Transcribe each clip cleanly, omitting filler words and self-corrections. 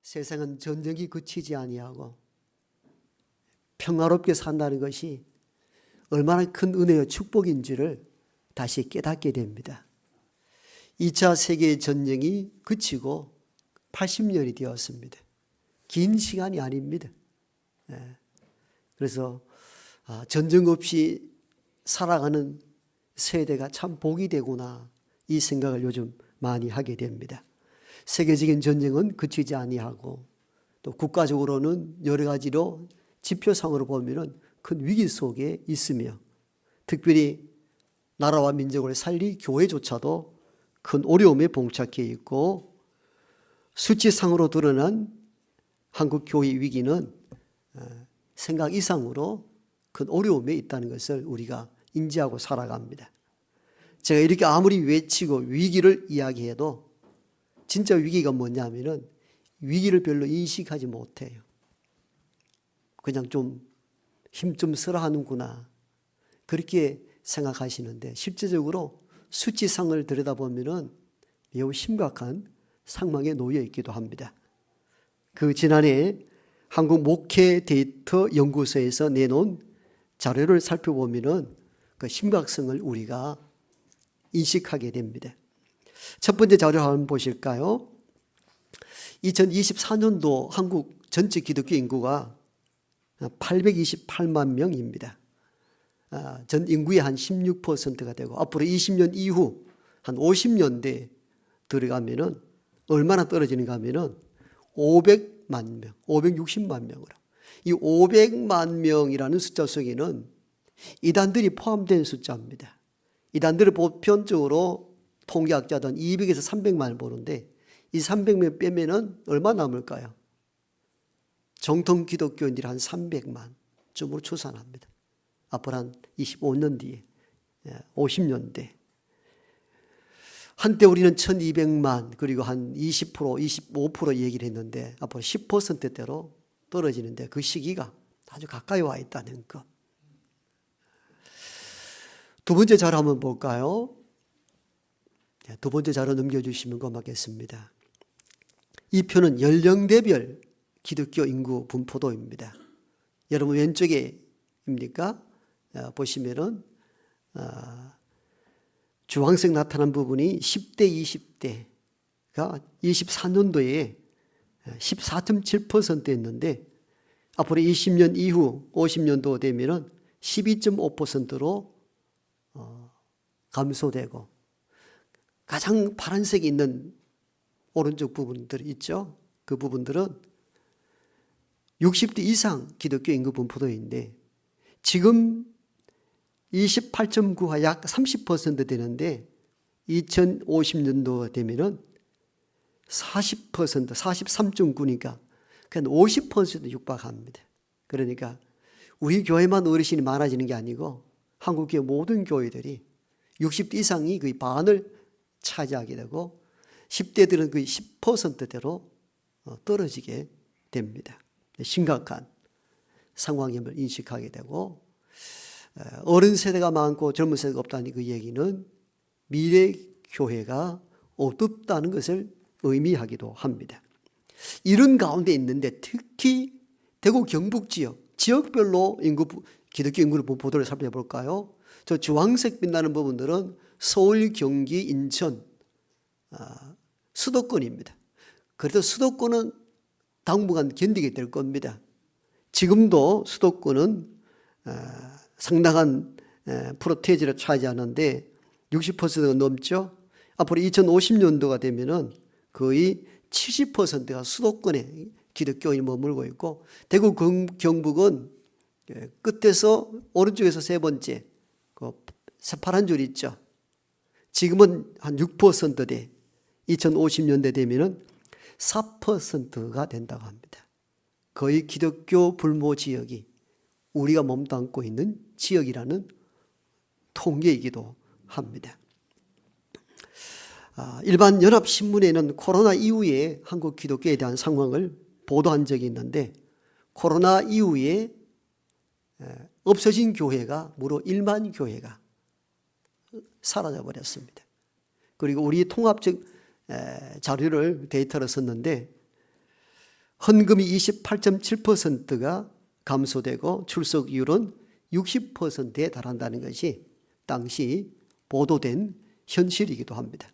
세상은 전쟁이 그치지 아니하고 평화롭게 산다는 것이 얼마나 큰 은혜와 축복인지를 다시 깨닫게 됩니다. 2차 세계전쟁이 그치고 80년이 되었습니다. 긴 시간이 아닙니다. 그래서 전쟁 없이 살아가는 세대가 참 복이 되구나, 이 생각을 요즘 많이 하게 됩니다. 세계적인 전쟁은 그치지 아니하고 또 국가적으로는 여러 가지로 지표상으로 보면 큰 위기 속에 있으며, 특별히 나라와 민족을 살릴 교회조차도 큰 어려움에 봉착해 있고, 수치상으로 드러난 한국 교회 위기는 생각 이상으로 큰 어려움에 있다는 것을 우리가 인지하고 살아갑니다. 제가 이렇게 아무리 외치고 위기를 이야기해도 진짜 위기가 뭐냐면은 위기를 별로 인식하지 못해요. 그냥 좀 힘 좀 쓰라 하는구나, 그렇게 생각하시는데, 실제적으로 수치상을 들여다보면은 매우 심각한 상황에 놓여 있기도 합니다. 그 지난해 한국 목회 데이터 연구소에서 내놓은 자료를 살펴보면은 그 심각성을 우리가 인식하게 됩니다. 첫 번째 자료 한번 보실까요? 2024년도 한국 전체 기독교 인구가 828만 명입니다. 전 인구의 한 16%가 되고, 앞으로 20년 이후 한 50년대 들어가면은 얼마나 떨어지는가 하면은 500만 명, 560만 명으로. 이 500만 명이라는 숫자 속에는 이단들이 포함된 숫자입니다. 이단들을 보편적으로 통계학자들은 200에서 300만을 보는데, 이 300명 빼면은 얼마 남을까요? 정통 기독교인들이 한 300만쯤으로 추산합니다. 앞으로 한 25년 뒤에, 50년대. 한때 우리는 1200만, 그리고 한 20%, 25% 얘기를 했는데 앞으로 10%대로 떨어지는데, 그 시기가 아주 가까이 와 있다는 것. 두 번째 자료 한번 볼까요? 두 번째 자료 넘겨주시면 고맙겠습니다. 이 표는 연령대별 기독교 인구 분포도입니다. 여러분 왼쪽에입니까? 보시면은 주황색 나타난 부분이 10대, 20대가 24년도에 14.7%였는데 앞으로 20년 이후 50년도 되면은 12.5%로 감소되고, 가장 파란색이 있는 오른쪽 부분들 있죠? 그 부분들은 60대 이상 기독교 인구 분포도인데, 지금 28.9가 약 30% 되는데 2050년도 되면은 40%, 43.9니까 그냥 50% 육박합니다. 그러니까 우리 교회만 어르신이 많아지는 게 아니고 한국의 모든 교회들이 60대 이상이 거의 반을 차지하게 되고 10대들은 거의 10%대로 떨어지게 됩니다. 심각한 상황임을 인식하게 되고, 어른 세대가 많고 젊은 세대가 없다는 그 얘기는 미래 교회가 어둡다는 것을 의미하기도 합니다. 이런 가운데 있는데 특히 대구 경북 지역별로 기독교 인구 분포도를 살펴볼까요? 저 주황색 빛나는 부분들은 서울, 경기, 인천, 수도권입니다. 그래도 수도권은 당분간 견디게 될 겁니다. 지금도 수도권은 상당한 프로테이지를 차지하는데 60%가 넘죠. 앞으로 2050년도가 되면은 거의 70%가 수도권에 기독교인이 머물고 있고, 대구 경북은 끝에서 오른쪽에서 세 번째 그 새파란 줄 있죠. 지금은 한 6%대 2050년대 되면은 4%가 된다고 합니다. 거의 기독교 불모 지역이 우리가 몸담고 있는 지역이라는 통계이기도 합니다. 일반 연합신문에는 코로나 이후에 한국 기독교에 대한 상황을 보도한 적이 있는데, 코로나 이후에 없어진 교회가 무려 1만 교회가 사라져 버렸습니다. 그리고 우리 통합적 자료를 데이터로 썼는데 헌금이 28.7%가 감소되고 출석률은 60%에 달한다는 것이 당시 보도된 현실이기도 합니다.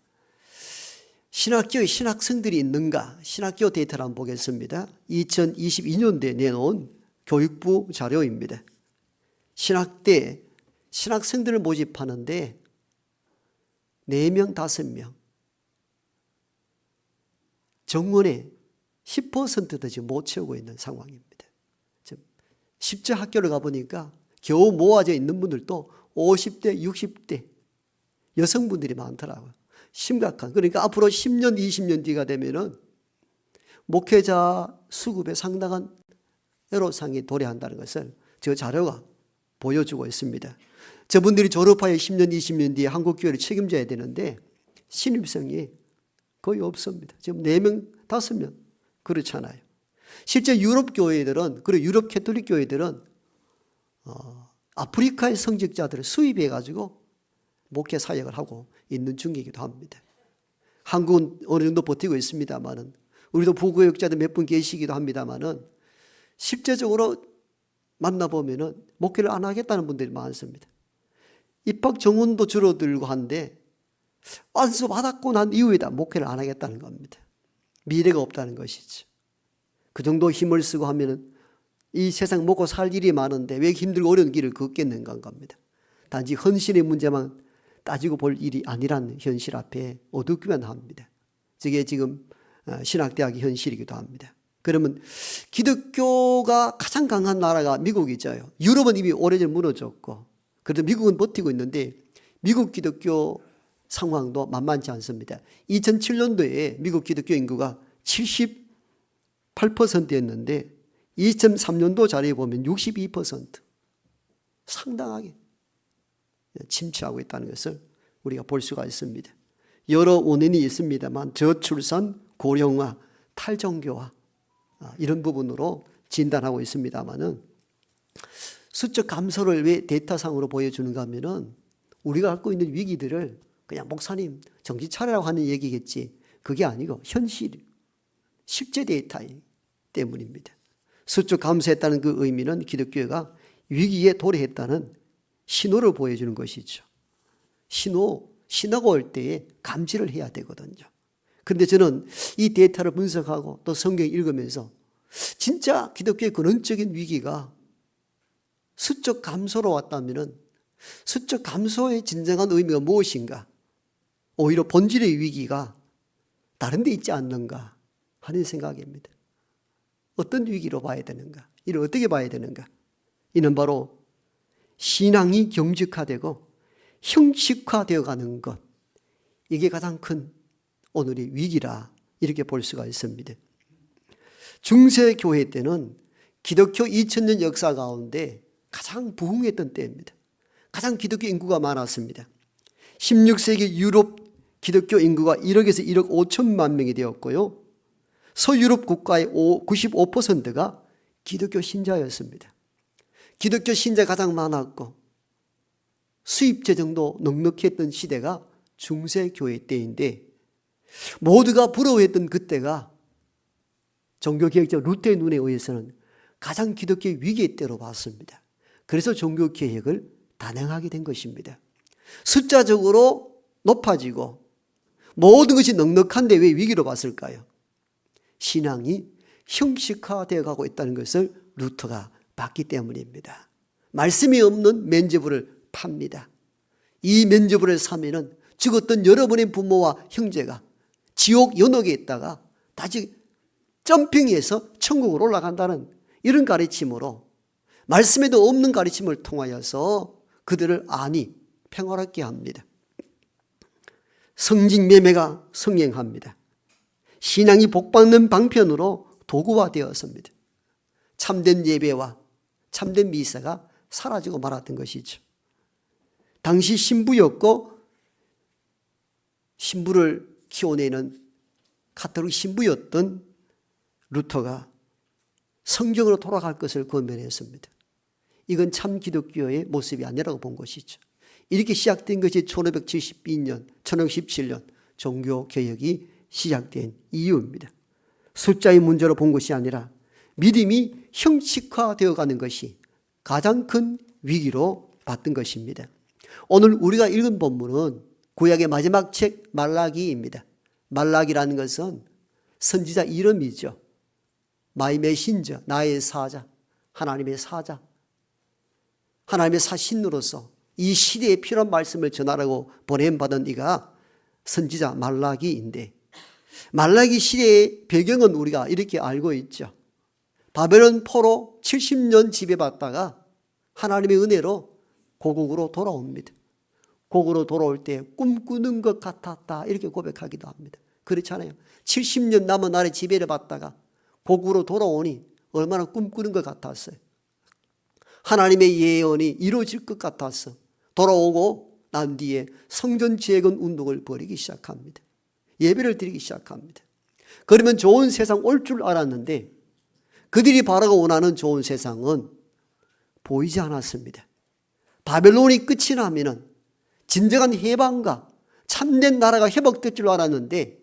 신학교에 신학생들이 있는가? 신학교 데이터를 한번 보겠습니다. 2022년도에 내놓은 교육부 자료입니다. 신학대 신학생들을 모집하는데 4명, 5명 정원에 10%도 지금 못 채우고 있는 상황입니다. 실제 학교를 가보니까 겨우 모아져 있는 분들도 50대, 60대 여성분들이 많더라고요. 심각한. 그러니까 앞으로 10년, 20년 뒤가 되면은 목회자 수급에 상당한 애로사항이 도래한다는 것을 저 자료가 보여주고 있습니다. 저분들이 졸업하여 10년, 20년 뒤에 한국교회를 책임져야 되는데 신입성이 거의 없습니다. 지금 4명, 5명 그렇잖아요. 실제 유럽 교회들은, 그리고 유럽 캐톨릭 교회들은 아프리카의 성직자들을 수입해 가지고 목회 사역을 하고 있는 중이기도 합니다. 한국은 어느 정도 버티고 있습니다만은, 우리도 부교육자들 몇 분 계시기도 합니다만은, 실제적으로 만나보면은 목회를 안 하겠다는 분들이 많습니다. 입학 정원도 줄어들고 한데 안수 받았고 난 이후에다 목회를 안 하겠다는 겁니다. 미래가 없다는 것이죠. 그 정도 힘을 쓰고 하면은 이 세상 먹고 살 일이 많은데 왜 힘들고 어려운 길을 걷겠는가 겁니다. 단지 헌신의 문제만 따지고 볼 일이 아니라는 현실 앞에 어둡기만 합니다. 저게 지금 신학대학의 현실이기도 합니다. 그러면 기독교가 가장 강한 나라가 미국이죠. 유럽은 이미 오래전에 무너졌고, 그래도 미국은 버티고 있는데 미국 기독교 상황도 만만치 않습니다. 2007년도에 미국 기독교 인구가 78%였는데 2003년도 자료에 보면 62%, 상당하게 침체하고 있다는 것을 우리가 볼 수가 있습니다. 여러 원인이 있습니다만 저출산, 고령화, 탈종교화 이런 부분으로 진단하고 있습니다만은, 수적 감소를 왜 데이터상으로 보여주는가 하면은 우리가 갖고 있는 위기들을 그냥 목사님 정신 차리라고 하는 얘기겠지, 그게 아니고 현실, 실제 데이터 때문입니다. 수적 감소했다는 그 의미는 기독교가 위기에 도래했다는 신호를 보여주는 것이죠. 신호가 올 때에 감지를 해야 되거든요. 그런데 저는 이 데이터를 분석하고 또 성경 읽으면서 진짜 기독교의 근원적인 위기가 수적 감소로 왔다면 수적 감소의 진정한 의미가 무엇인가? 오히려 본질의 위기가 다른 데 있지 않는가 하는 생각입니다. 어떤 위기로 봐야 되는가? 이를 어떻게 봐야 되는가? 이는 바로 신앙이 경직화되고 형식화되어 가는 것, 이게 가장 큰 오늘의 위기라 이렇게 볼 수가 있습니다. 중세교회 때는 기독교 2000년 역사 가운데 가장 부흥했던 때입니다. 가장 기독교 인구가 많았습니다. 16세기 유럽 기독교 인구가 1억에서 1억 5천만 명이 되었고요. 서유럽 국가의 95%가 기독교 신자였습니다. 기독교 신자가 가장 많았고 수입재정도 넉넉했던 시대가 중세교회 때인데, 모두가 부러워했던 그때가 종교개혁자 루터의 눈에 의해서는 가장 기독교의 위기의 때로 봤습니다. 그래서 종교개혁을 단행하게 된 것입니다. 숫자적으로 높아지고 모든 것이 넉넉한데 왜 위기로 봤을까요? 신앙이 형식화되어 가고 있다는 것을 루터가 봤기 때문입니다. 말씀이 없는 면죄부를 팝니다. 이 면죄부를 사면은 죽었던 여러분의 부모와 형제가 지옥 연옥에 있다가 다시 점핑해서 천국으로 올라간다는 이런 가르침으로, 말씀에도 없는 가르침을 통하여서 그들을 안이 평화롭게 합니다. 성직 매매가 성행합니다. 신앙이 복받는 방편으로 도구화되었습니다. 참된 예배와 참된 미사가 사라지고 말았던 것이죠. 당시 신부였고 신부를 키워내는 카톨릭 신부였던 루터가 성경으로 돌아갈 것을 권면했습니다. 이건 참 기독교의 모습이 아니라고 본 것이죠. 이렇게 시작된 것이 1572년, 1517년 종교개혁이 시작된 이유입니다. 숫자의 문제로 본 것이 아니라 믿음이 형식화되어 가는 것이 가장 큰 위기로 봤던 것입니다. 오늘 우리가 읽은 본문은 구약의 마지막 책 말라기입니다. 말라기라는 것은 선지자 이름이죠. 마이 메신저, 나의 사자, 하나님의 사자, 하나님의 사신으로서 이 시대에 필요한 말씀을 전하라고 보냄받은 이가 선지자 말라기인데, 말라기 시대의 배경은 우리가 이렇게 알고 있죠. 바벨론 포로 70년 지배받다가 하나님의 은혜로 고국으로 돌아옵니다. 고국으로 돌아올 때 꿈꾸는 것 같았다 이렇게 고백하기도 합니다. 그렇잖아요. 70년 남은 나라의 지배를 받다가 고국으로 돌아오니 얼마나 꿈꾸는 것 같았어요. 하나님의 예언이 이루어질 것 같았어. 돌아오고 난 뒤에 성전 재건 운동을 벌이기 시작합니다. 예배를 드리기 시작합니다. 그러면 좋은 세상 올 줄 알았는데 그들이 바라고 원하는 좋은 세상은 보이지 않았습니다. 바벨론이 끝이 나면은 진정한 해방과 참된 나라가 회복될 줄 알았는데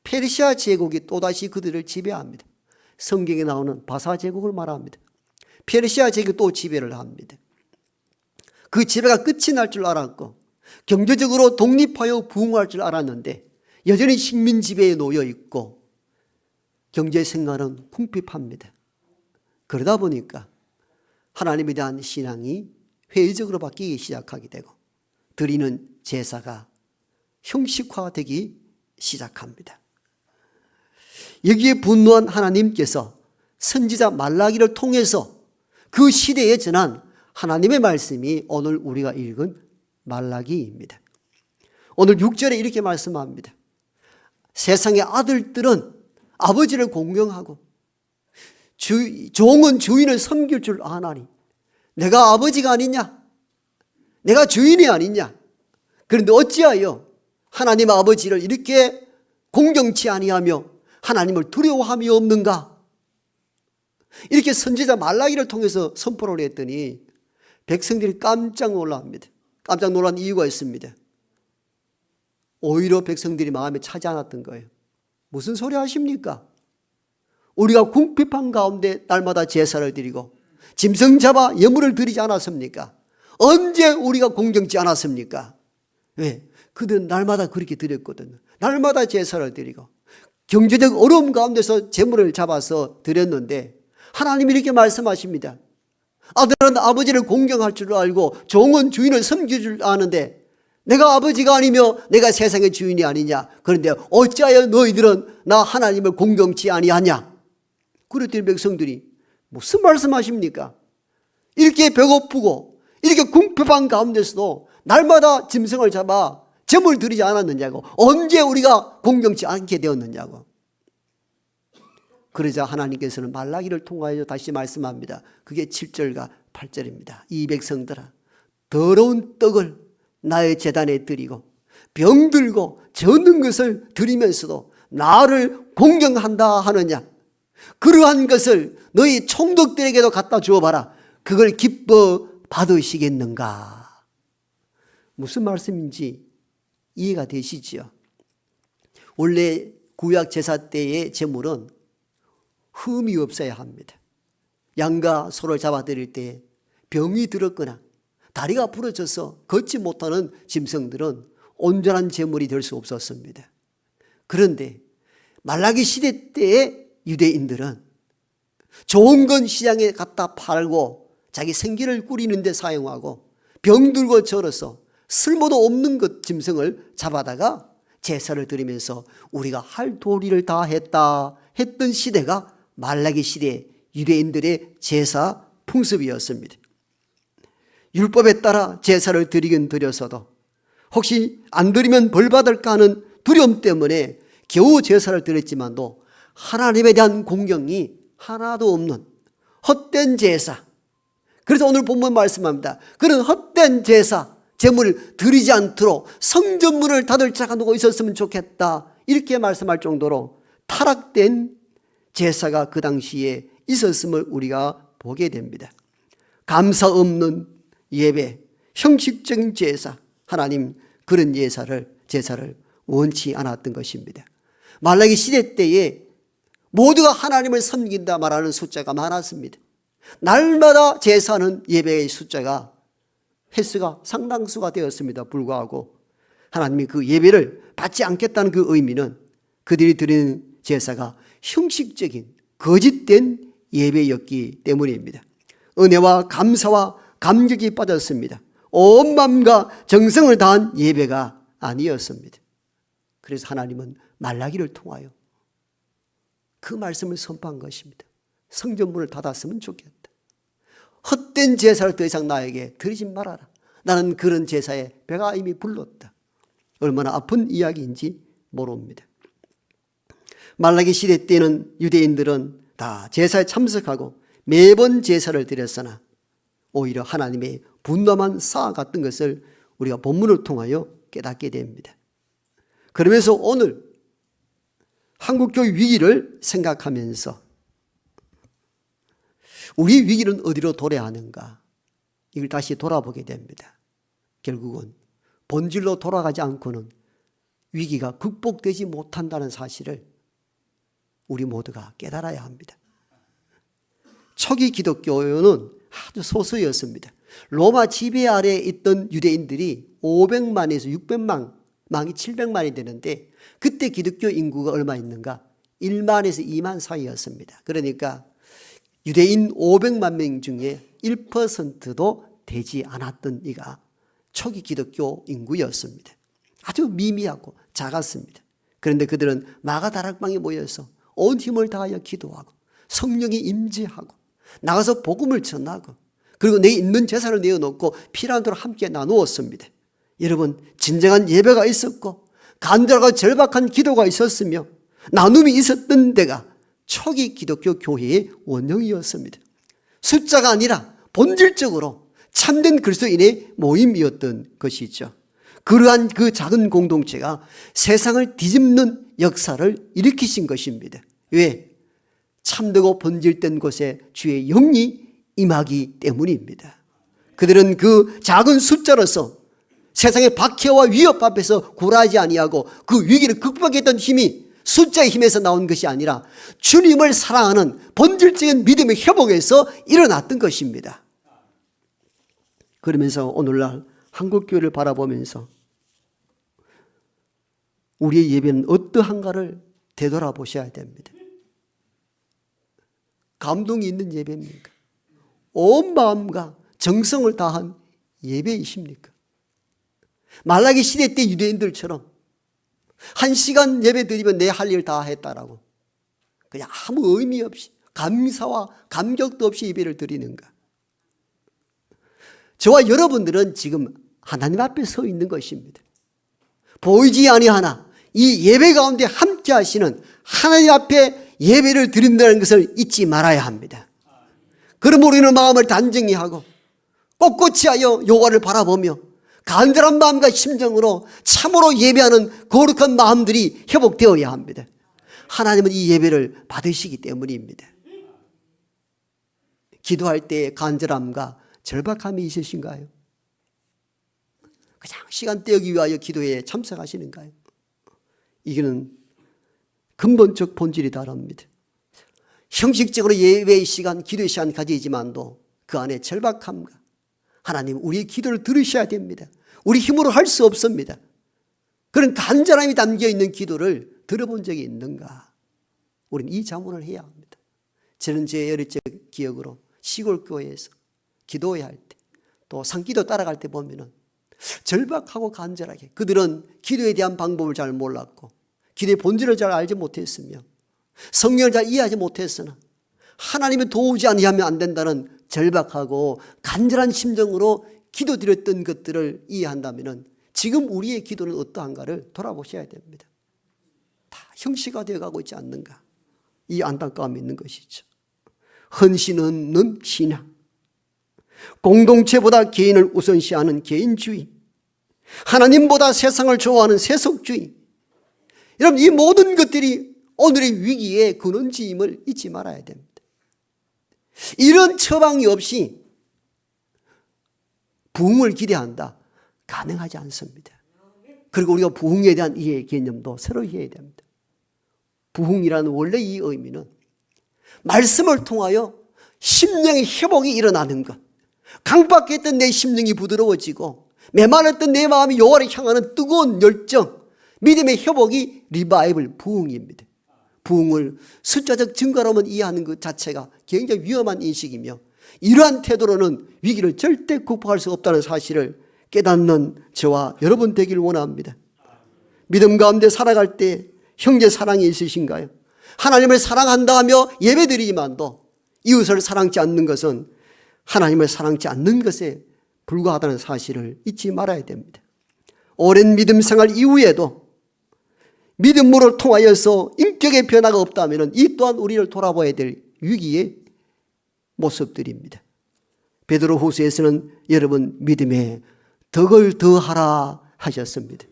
페르시아 제국이 또다시 그들을 지배합니다. 성경에 나오는 바사 제국을 말합니다. 페르시아 제국이 또 지배를 합니다. 그 지배가 끝이 날 줄 알았고 경제적으로 독립하여 부흥할 줄 알았는데 여전히 식민 지배에 놓여 있고 경제 생활은 궁핍합니다. 그러다 보니까 하나님에 대한 신앙이 회의적으로 바뀌기 시작하게 되고 드리는 제사가 형식화되기 시작합니다. 여기에 분노한 하나님께서 선지자 말라기를 통해서 그 시대에 전한 하나님의 말씀이 오늘 우리가 읽은 말라기입니다. 오늘 6절에 이렇게 말씀합니다. 세상의 아들들은 아버지를 공경하고 종은 주인을 섬길 줄 아나니 내가 아버지가 아니냐? 내가 주인이 아니냐? 그런데 어찌하여 하나님 아버지를 이렇게 공경치 아니하며 하나님을 두려워함이 없는가? 이렇게 선지자 말라기를 통해서 선포를 했더니 백성들이 깜짝 놀랍니다. 깜짝 놀란 이유가 있습니다. 오히려 백성들이 마음에 차지 않았던 거예요. 무슨 소리 하십니까? 우리가 궁핍한 가운데 날마다 제사를 드리고 짐승 잡아 예물을 드리지 않았습니까? 언제 우리가 공경치 않았습니까? 왜? 그들은 날마다 그렇게 드렸거든요. 날마다 제사를 드리고 경제적 어려움 가운데서 제물을 잡아서 드렸는데 하나님이 이렇게 말씀하십니다. 아들은 아버지를 공경할 줄 알고 종은 주인을 섬길 줄 아는데 내가 아버지가 아니며 내가 세상의 주인이 아니냐? 그런데 어찌하여 너희들은 나 하나님을 공경치 아니하냐? 그랬더니 백성들이 무슨 말씀하십니까? 이렇게 배고프고 이렇게 궁핍한 가운데서도 날마다 짐승을 잡아 제물 드리지 않았느냐고. 언제 우리가 공경치 않게 되었느냐고. 그러자 하나님께서는 말라기를 통하여 다시 말씀합니다. 그게 7절과 8절입니다. 이 백성들아, 더러운 떡을 나의 제단에 드리고 병들고 젖는 것을 드리면서도 나를 공경한다 하느냐? 그러한 것을 너희 총독들에게도 갖다 주어봐라. 그걸 기뻐 받으시겠는가? 무슨 말씀인지 이해가 되시지요? 원래 구약 제사 때의 제물은 흠이 없어야 합니다. 양과 소를 잡아드릴 때 병이 들었거나 다리가 부러져서 걷지 못하는 짐승들은 온전한 제물이 될 수 없었습니다. 그런데 말라기 시대 때의 유대인들은 좋은 건 시장에 갖다 팔고 자기 생계를 꾸리는 데 사용하고 병들고 절어서 쓸모도 없는 것 짐승을 잡아다가 제사를 드리면서 우리가 할 도리를 다 했다 했던 시대가 말라기 시대 유대인들의 제사 풍습이었습니다. 율법에 따라 제사를 드리긴 드렸어도 혹시 안 드리면 벌 받을까 하는 두려움 때문에 겨우 제사를 드렸지만도 하나님에 대한 공경이 하나도 없는 헛된 제사. 그래서 오늘 본문 말씀합니다. 그런 헛된 제사, 제물을 드리지 않도록 성전문을 닫을 자가 누가 있었으면 좋겠다. 이렇게 말씀할 정도로 타락된 제사가 그 당시에 있었음을 우리가 보게 됩니다. 감사 없는 예배, 형식적인 제사, 하나님 그런 제사를 원치 않았던 것입니다. 말라기 시대 때에 모두가 하나님을 섬긴다 말하는 숫자가 많았습니다. 날마다 제사하는 예배의 숫자가 횟수가 상당수가 되었습니다. 불구하고 하나님이 그 예배를 받지 않겠다는 그 의미는 그들이 드리는 제사가 형식적인 거짓된 예배였기 때문입니다. 은혜와 감사와 감격이 빠졌습니다. 온 마음과 정성을 다한 예배가 아니었습니다. 그래서 하나님은 말라기를 통하여 그 말씀을 선포한 것입니다. 성전문을 닫았으면 좋겠다. 헛된 제사를 더 이상 나에게 드리지 말아라. 나는 그런 제사에 배가 이미 불렀다. 얼마나 아픈 이야기인지 모릅니다. 말라기 시대 때는 유대인들은 다 제사에 참석하고 매번 제사를 드렸으나 오히려 하나님의 분노만 쌓아갔던 것을 우리가 본문을 통하여 깨닫게 됩니다. 그러면서 오늘 한국교회 위기를 생각하면서 우리 위기는 어디로 돌아야 하는가, 이걸 다시 돌아보게 됩니다. 결국은 본질로 돌아가지 않고는 위기가 극복되지 못한다는 사실을 우리 모두가 깨달아야 합니다. 초기 기독교는 아주 소수였습니다. 로마 지배 아래에 있던 유대인들이 500만에서 600만, 망이 700만이 되는데 그때 기독교 인구가 얼마 있는가? 1만에서 2만 사이였습니다. 그러니까 유대인 500만 명 중에 1%도 되지 않았던 이가 초기 기독교 인구였습니다. 아주 미미하고 작았습니다. 그런데 그들은 마가다락방에 모여서 온 힘을 다하여 기도하고 성령이 임재하고 나가서 복음을 전하고 그리고 내 있는 재산을 내어놓고 필요한 대로 함께 나누었습니다. 여러분, 진정한 예배가 있었고 간절하고 절박한 기도가 있었으며 나눔이 있었던 데가 초기 기독교 교회의 원형이었습니다. 숫자가 아니라 본질적으로 참된 그리스도인의 모임이었던 것이죠. 그러한 그 작은 공동체가 세상을 뒤집는 역사를 일으키신 것입니다. 왜? 참되고 본질된 곳에 주의 영이 임하기 때문입니다. 그들은 그 작은 숫자로서 세상의 박해와 위협 앞에서 굴하지 아니하고 그 위기를 극복했던 힘이 숫자의 힘에서 나온 것이 아니라 주님을 사랑하는 본질적인 믿음의 회복에서 일어났던 것입니다. 그러면서 오늘날 한국교회를 바라보면서 우리의 예배는 어떠한가를 되돌아보셔야 됩니다. 감동이 있는 예배입니까? 온 마음과 정성을 다한 예배이십니까? 말라기 시대 때 유대인들처럼 1시간 예배 드리면 내 할 일 다 했다라고 그냥 아무 의미 없이 감사와 감격도 없이 예배를 드리는가? 저와 여러분들은 지금 하나님 앞에 서 있는 것입니다. 보이지 아니하나 이 예배 가운데 함께 하시는 하나님 앞에 예배를 드린다는 것을 잊지 말아야 합니다. 그러므로 우리는 마음을 단정히 하고 꼿꼿이 하여 여호와를 바라보며 간절한 마음과 심정으로 참으로 예배하는 거룩한 마음들이 회복되어야 합니다. 하나님은 이 예배를 받으시기 때문입니다. 기도할 때 간절함과 절박함이 있으신가요? 그냥 시간 때우기 위하여 기도에 참석하시는가요? 이거는 근본적 본질이 다릅니다. 형식적으로 예배의 시간, 기도의 시간 가지지만도 그 안에 절박함과 하나님 우리의 기도를 들으셔야 됩니다. 우리 힘으로 할 수 없습니다. 그런 간절함이 담겨있는 기도를 들어본 적이 있는가? 우리는 이 자문을 해야 합니다. 저는 제 어릴 적 기억으로 시골 교회에서 기도해야 할 때 또 산기도 따라갈 때 보면은 절박하고 간절하게 그들은 기도에 대한 방법을 잘 몰랐고 기도의 본질을 잘 알지 못했으며 성령을 잘 이해하지 못했으나 하나님이 도우지 아니하면 안 된다는 절박하고 간절한 심정으로 기도드렸던 것들을 이해한다면 지금 우리의 기도는 어떠한가를 돌아보셔야 됩니다. 다 형식화 되어가고 있지 않는가? 이 안타까움이 있는 것이죠. 헌신 없는 신앙, 공동체보다 개인을 우선시하는 개인주의, 하나님보다 세상을 좋아하는 세속주의, 여러분 이 모든 것들이 오늘의 위기의 근원지임을 잊지 말아야 됩니다. 이런 처방이 없이 부흥을 기대한다. 가능하지 않습니다. 그리고 우리가 부흥에 대한 이해 개념도 새로 이해해야 됩니다. 부흥이라는 원래 이 의미는 말씀을 통하여 심령의 회복이 일어나는 것, 강박했던 내 심령이 부드러워지고 메말랐던 내 마음이 여호와를 향하는 뜨거운 열정, 믿음의 회복이 리바이벌, 부흥입니다. 부흥을 숫자적 증거로만 이해하는 것 자체가 굉장히 위험한 인식이며, 이러한 태도로는 위기를 절대 극복할 수 없다는 사실을 깨닫는 저와 여러분 되기를 원합니다. 믿음 가운데 살아갈 때 형제 사랑이 있으신가요? 하나님을 사랑한다 하며 예배드리지만도 이웃을 사랑치 않는 것은 하나님을 사랑치 않는 것에 불과하다는 사실을 잊지 말아야 됩니다. 오랜 믿음 생활 이후에도 믿음으로 통하여서 인격의 변화가 없다면 이 또한 우리를 돌아봐야 될 위기의 모습들입니다. 베드로후서에서는 여러분 믿음에 덕을 더하라 하셨습니다.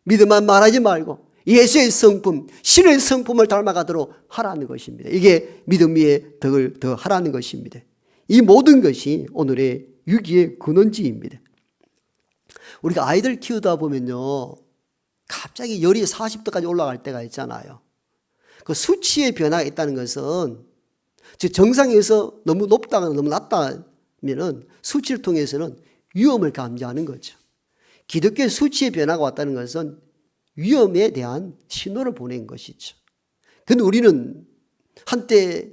믿음만 말하지 말고 예수의 성품, 신의 성품을 닮아가도록 하라는 것입니다. 이게 믿음 위에 덕을 더하라는 것입니다. 이 모든 것이 오늘의 위기의 근원지입니다. 우리가 아이들 키우다 보면요, 갑자기 열이 40도까지 올라갈 때가 있잖아요. 그 수치의 변화가 있다는 것은 즉 정상에서 너무 높다거나 너무 낮다면은 수치를 통해서는 위험을 감지하는 거죠. 기독교의 수치의 변화가 왔다는 것은 위험에 대한 신호를 보낸 것이죠. 그런데 우리는 한때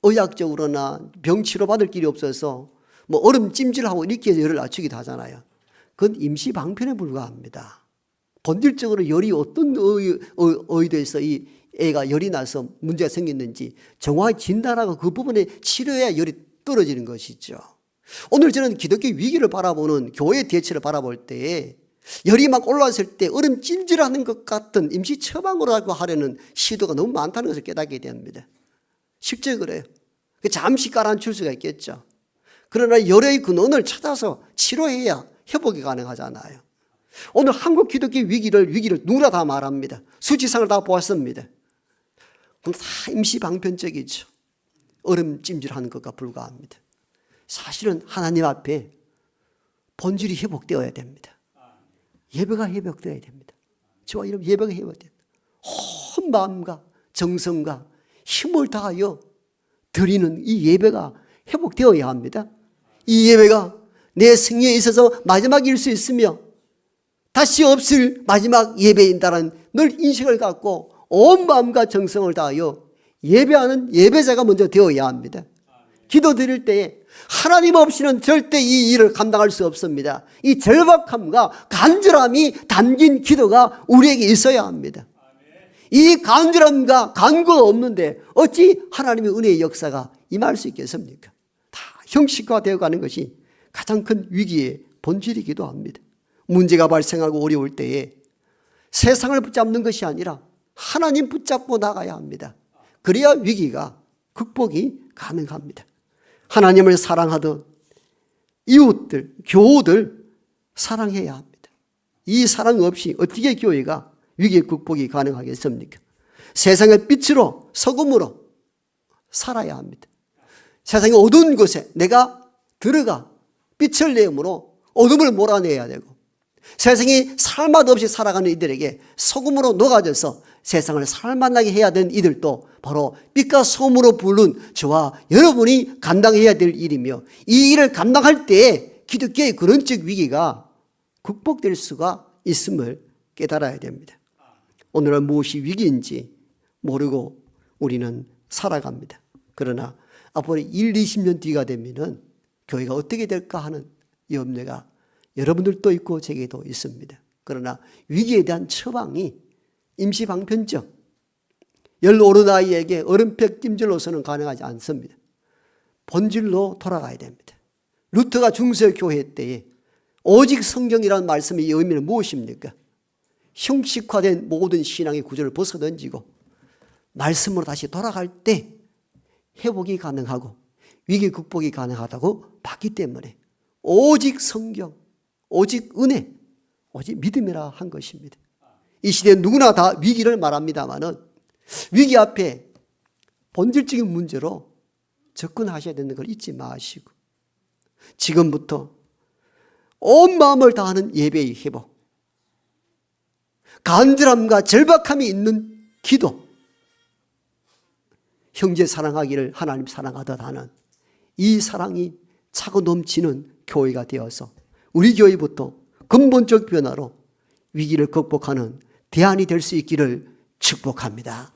의학적으로나 병 치료받을 길이 없어서 뭐 얼음 찜질하고 이렇게 해서 열을 낮추기도 하잖아요. 그건 임시 방편에 불과합니다. 본질적으로 열이 어떤 의도에서 이 애가 열이 나서 문제가 생겼는지 정확히 진단하고 그 부분에 치료해야 열이 떨어지는 것이죠. 오늘 저는 기독교 위기를 바라보는 교회의 대처를 바라볼 때 열이 막 올라왔을 때 얼음 찜질하는 것 같은 임시 처방으로 하려는 시도가 너무 많다는 것을 깨닫게 됩니다. 실제 그래요. 잠시 가라앉힐 수가 있겠죠. 그러나 열의 근원을 찾아서 치료해야 회복이 가능하잖아요. 오늘 한국 기독교 위기를 누구나 다 말합니다. 수치상을 다 보았습니다. 그럼 다 임시 방편적이죠. 얼음 찜질하는 것과 불과합니다. 사실은 하나님 앞에 본질이 회복되어야 됩니다. 예배가 회복되어야 됩니다. 저와 여러분 예배가 회복돼야 됩니다. 온 마음과 정성과 힘을 다하여 드리는 이 예배가 회복되어야 합니다. 이 예배가 내 생애에 있어서 마지막일 수 있으며 다시 없을 마지막 예배인다는 늘 인식을 갖고 온 마음과 정성을 다하여 예배하는 예배자가 먼저 되어야 합니다. 기도 드릴 때에 하나님 없이는 절대 이 일을 감당할 수 없습니다. 이 절박함과 간절함이 담긴 기도가 우리에게 있어야 합니다. 이 간절함과 간구가 없는데 어찌 하나님의 은혜의 역사가 임할 수 있겠습니까? 다 형식화되어 가는 것이 가장 큰 위기의 본질이기도 합니다. 문제가 발생하고 어려울 때에 세상을 붙잡는 것이 아니라 하나님 붙잡고 나가야 합니다. 그래야 위기가 극복이 가능합니다. 하나님을 사랑하듯 이웃들, 교우들 사랑해야 합니다. 이 사랑 없이 어떻게 교회가 위기 극복이 가능하겠습니까? 세상의 빛으로 소금으로 살아야 합니다. 세상의 어두운 곳에 내가 들어가 빛을 내므로 어둠을 몰아내야 되고, 세상이 살맛 없이 살아가는 이들에게 소금으로 녹아져서 세상을 살맛나게 해야 되는 이들도 바로 빛과 소금으로 부른 저와 여러분이 감당해야 될 일이며, 이 일을 감당할 때에 기독교의 근원적 위기가 극복될 수가 있음을 깨달아야 됩니다. 오늘은 무엇이 위기인지 모르고 우리는 살아갑니다. 그러나 앞으로 1, 20년 뒤가 되면은 교회가 어떻게 될까 하는 염려가 여러분들도 있고 제게도 있습니다. 그러나 위기에 대한 처방이 임시방편적, 열 오른 아이에게 얼음팩 찜질로서는 가능하지 않습니다. 본질로 돌아가야 됩니다. 루터가 중세교회 때에 오직 성경이라는 말씀의 의미는 무엇입니까? 형식화된 모든 신앙의 구조를 벗어던지고 말씀으로 다시 돌아갈 때 회복이 가능하고 위기 극복이 가능하다고 봤기 때문에 오직 성경, 오직 은혜, 오직 믿음이라 한 것입니다. 이 시대에 누구나 다 위기를 말합니다마는 위기 앞에 본질적인 문제로 접근하셔야 되는 걸 잊지 마시고 지금부터 온 마음을 다하는 예배의 회복, 간절함과 절박함이 있는 기도, 형제 사랑하기를 하나님 사랑하듯 하는 이 사랑이 차고 넘치는 교회가 되어서 우리 교회부터 근본적 변화로 위기를 극복하는 대안이 될 수 있기를 축복합니다.